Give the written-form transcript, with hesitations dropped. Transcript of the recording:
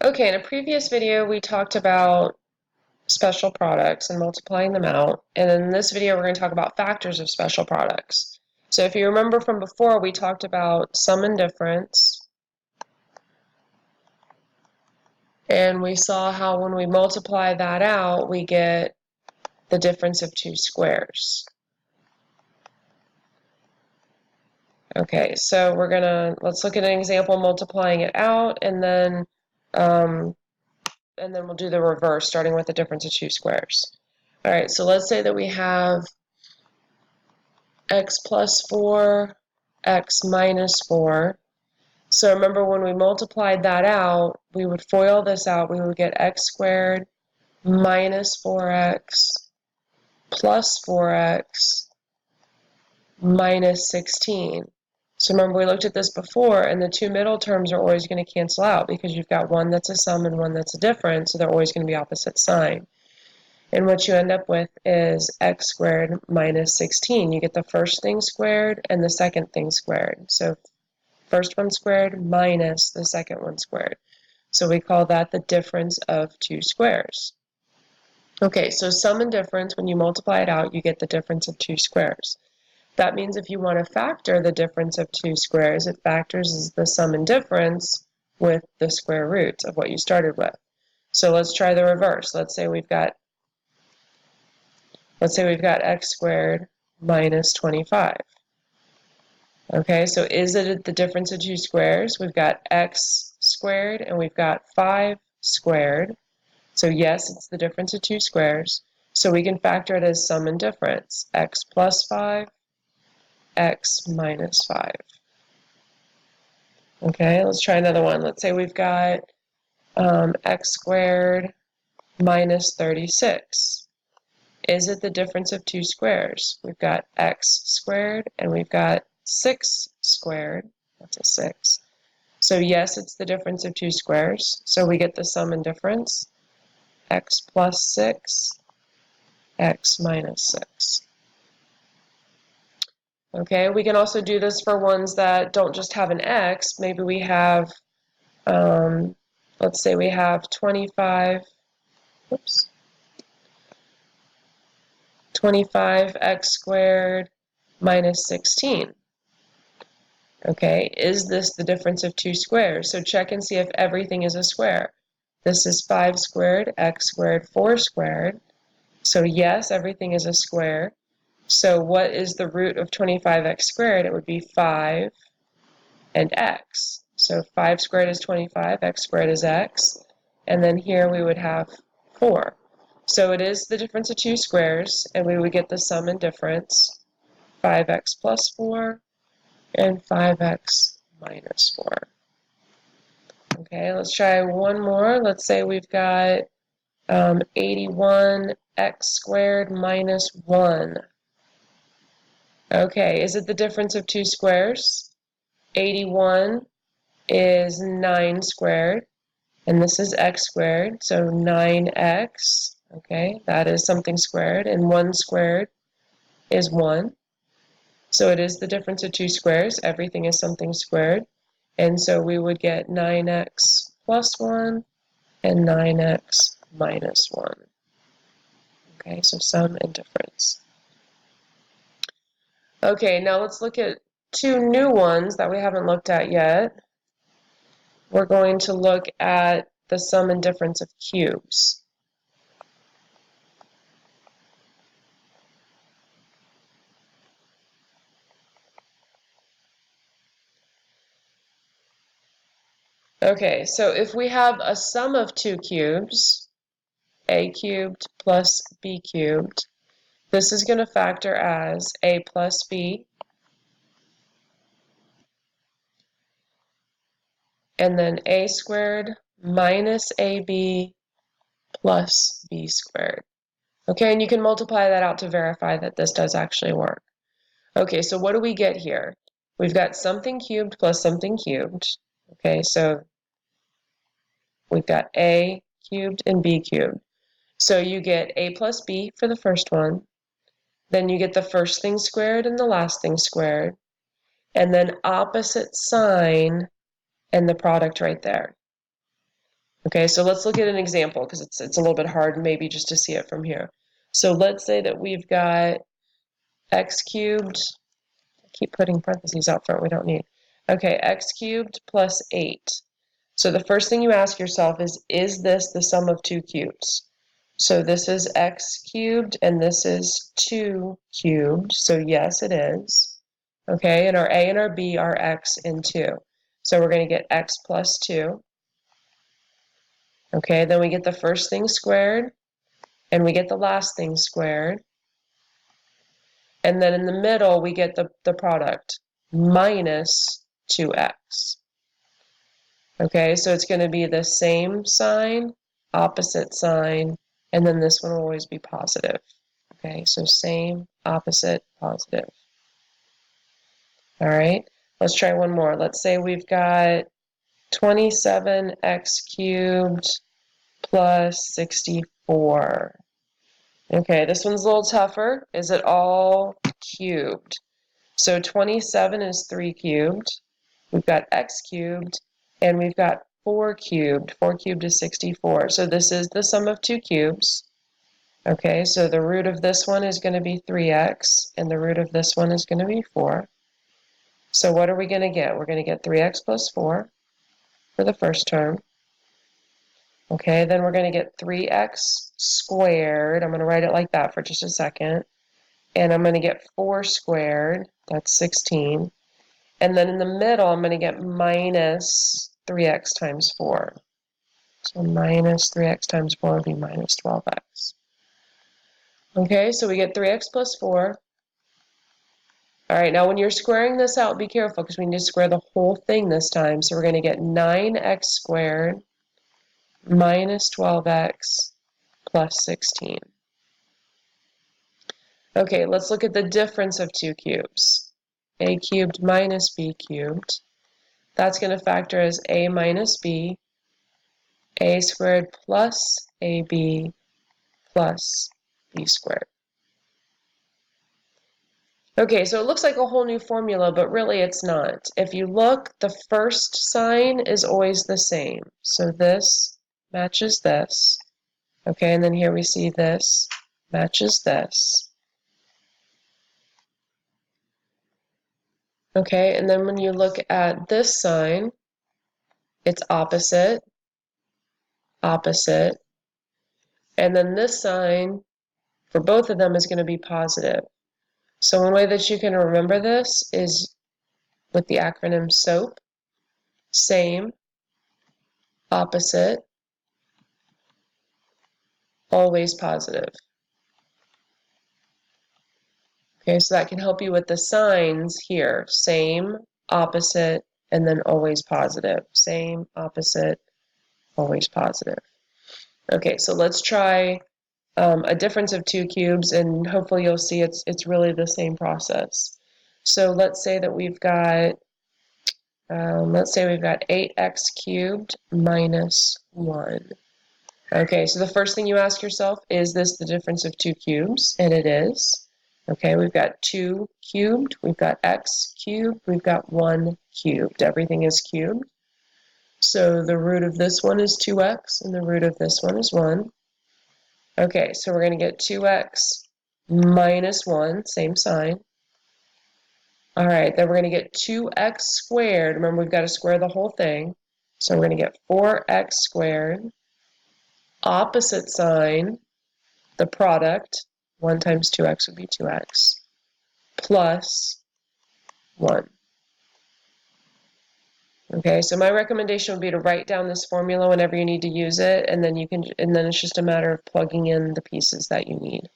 Okay, in a previous video, we talked about special products and multiplying them out. And in this video, we're going to talk about factors of special products. So if you remember from before, we talked about sum and difference. And we saw how when we multiply that out, we get the difference of two squares. Okay, so let's look at an example multiplying it out, and then we'll do the reverse, starting with the difference of two squares. All right, so let's say that we have x plus 4, x minus 4. So remember when we multiplied that out, we would FOIL this out, we would get x squared minus 4x plus 4x minus 16. So remember we looked at this before, and the two middle terms are always going to cancel out because you've got one that's a sum and one that's a difference, so they're always going to be opposite sign. And what you end up with is x squared minus 16. You get the first thing squared and the second thing squared. So first one squared minus the second one squared. So we call that the difference of two squares. Okay, so sum and difference, when you multiply it out, you get the difference of two squares. That means if you want to factor the difference of two squares, it factors the sum and difference with the square root of what you started with. So let's try the reverse. Let's say we've got x squared minus 25. Okay, so is it the difference of two squares? We've got x squared and we've got 5 squared. So yes, it's the difference of two squares. So we can factor it as sum and difference. X plus 5, x minus 5. Okay, let's try another one. Let's say we've got x squared minus 36. Is it the difference of two squares? We've got x squared and we've got 6 squared. That's a 6. So yes, it's the difference of two squares. So we get the sum and difference. X plus 6, x minus 6. Okay, we can also do this for ones that don't just have an x. Maybe we have, let's say we have 25x squared minus 16. Okay, is this the difference of two squares? So check and see if everything is a square. This is 5 squared, x squared, 4 squared. So yes, everything is a square. So what is the root of 25x squared? It would be 5 and x. So 5 squared is 25, x squared is x. And then here we would have 4. So it is the difference of two squares, and we would get the sum and difference, 5x plus 4 and 5x minus 4. Okay, let's try one more. Let's say we've got 81x squared minus 1. Okay, is it the difference of two squares? 81 is 9 squared, and this is x squared, so 9x, okay, that is something squared, and 1 squared is 1. So it is the difference of two squares. Everything is something squared. And so we would get 9x plus 1 and 9x minus 1. Okay, so sum and difference. Okay, now let's look at two new ones that we haven't looked at yet. We're going to look at the sum and difference of cubes. Okay, so if we have a sum of two cubes, a cubed plus b cubed, this is going to factor as a plus b, and then a squared minus ab plus b squared. Okay, and you can multiply that out to verify that this does actually work. Okay, so what do we get here? We've got something cubed plus something cubed. Okay, so we've got a cubed and b cubed. So you get a plus b for the first one, then you get the first thing squared and the last thing squared, and then opposite sign and the product right there. Okay, so let's look at an example because it's a little bit hard maybe just to see it from here. So let's say that we've got x cubed, I keep putting parentheses out front we don't need. Okay, x cubed plus 8. So the first thing you ask yourself is this the sum of two cubes? So this is x cubed and this is 2 cubed, so yes it is. Okay, and our a and our b are x and 2. So we're going to get x plus 2. Okay, then we get the first thing squared, and we get the last thing squared. And then in the middle, we get the product, minus 2x. Okay, so it's going to be the same sign, opposite sign, and then this one will always be positive. Okay, so same, opposite, positive. All right, let's try one more. Let's say we've got 27x cubed plus 64. Okay, this one's a little tougher. Is it all cubed? So 27 is 3 cubed. We've got x cubed, and we've got 4 cubed. 4 cubed is 64. So this is the sum of two cubes. Okay, so the root of this one is going to be 3x, and the root of this one is going to be 4. So what are we going to get? We're going to get 3x plus 4 for the first term. Okay, then we're going to get 3x squared. I'm going to write it like that for just a second. And I'm going to get 4 squared. That's 16. And then in the middle, I'm going to get minus 3x times 4. So minus 3x times 4 would be minus 12x. Okay, so we get 3x plus 4. All right, now when you're squaring this out, be careful because we need to square the whole thing this time. So we're going to get 9x squared minus 12x plus 16. Okay, let's look at the difference of two cubes. A cubed minus b cubed. That's going to factor as a minus b, a squared plus ab plus b squared. Okay, so it looks like a whole new formula, but really it's not. If you look, the first sign is always the same. So this matches this. Okay, and then here we see this matches this. Okay, and then when you look at this sign, it's opposite, opposite, and then this sign for both of them is going to be positive. So one way that you can remember this is with the acronym SOAP, same, opposite, always positive. Okay, so that can help you with the signs here, same, opposite, and then always positive. Same, opposite, always positive. Okay, so let's try a difference of two cubes, and hopefully you'll see it's really the same process. So let's say that we've got 8x cubed minus 1. Okay, so the first thing you ask yourself, is this the difference of two cubes? And it is. Okay, we've got 2 cubed, we've got x cubed, we've got 1 cubed. Everything is cubed. So the root of this one is 2x, and the root of this one is 1. Okay, so we're going to get 2x minus 1, same sign. All right, then we're going to get 2x squared. Remember, we've got to square the whole thing. So we're going to get 4x squared. Opposite sign, the product, 1 times 2x would be 2x, plus 1. Okay, so my recommendation would be to write down this formula whenever you need to use it, and then it's just a matter of plugging in the pieces that you need.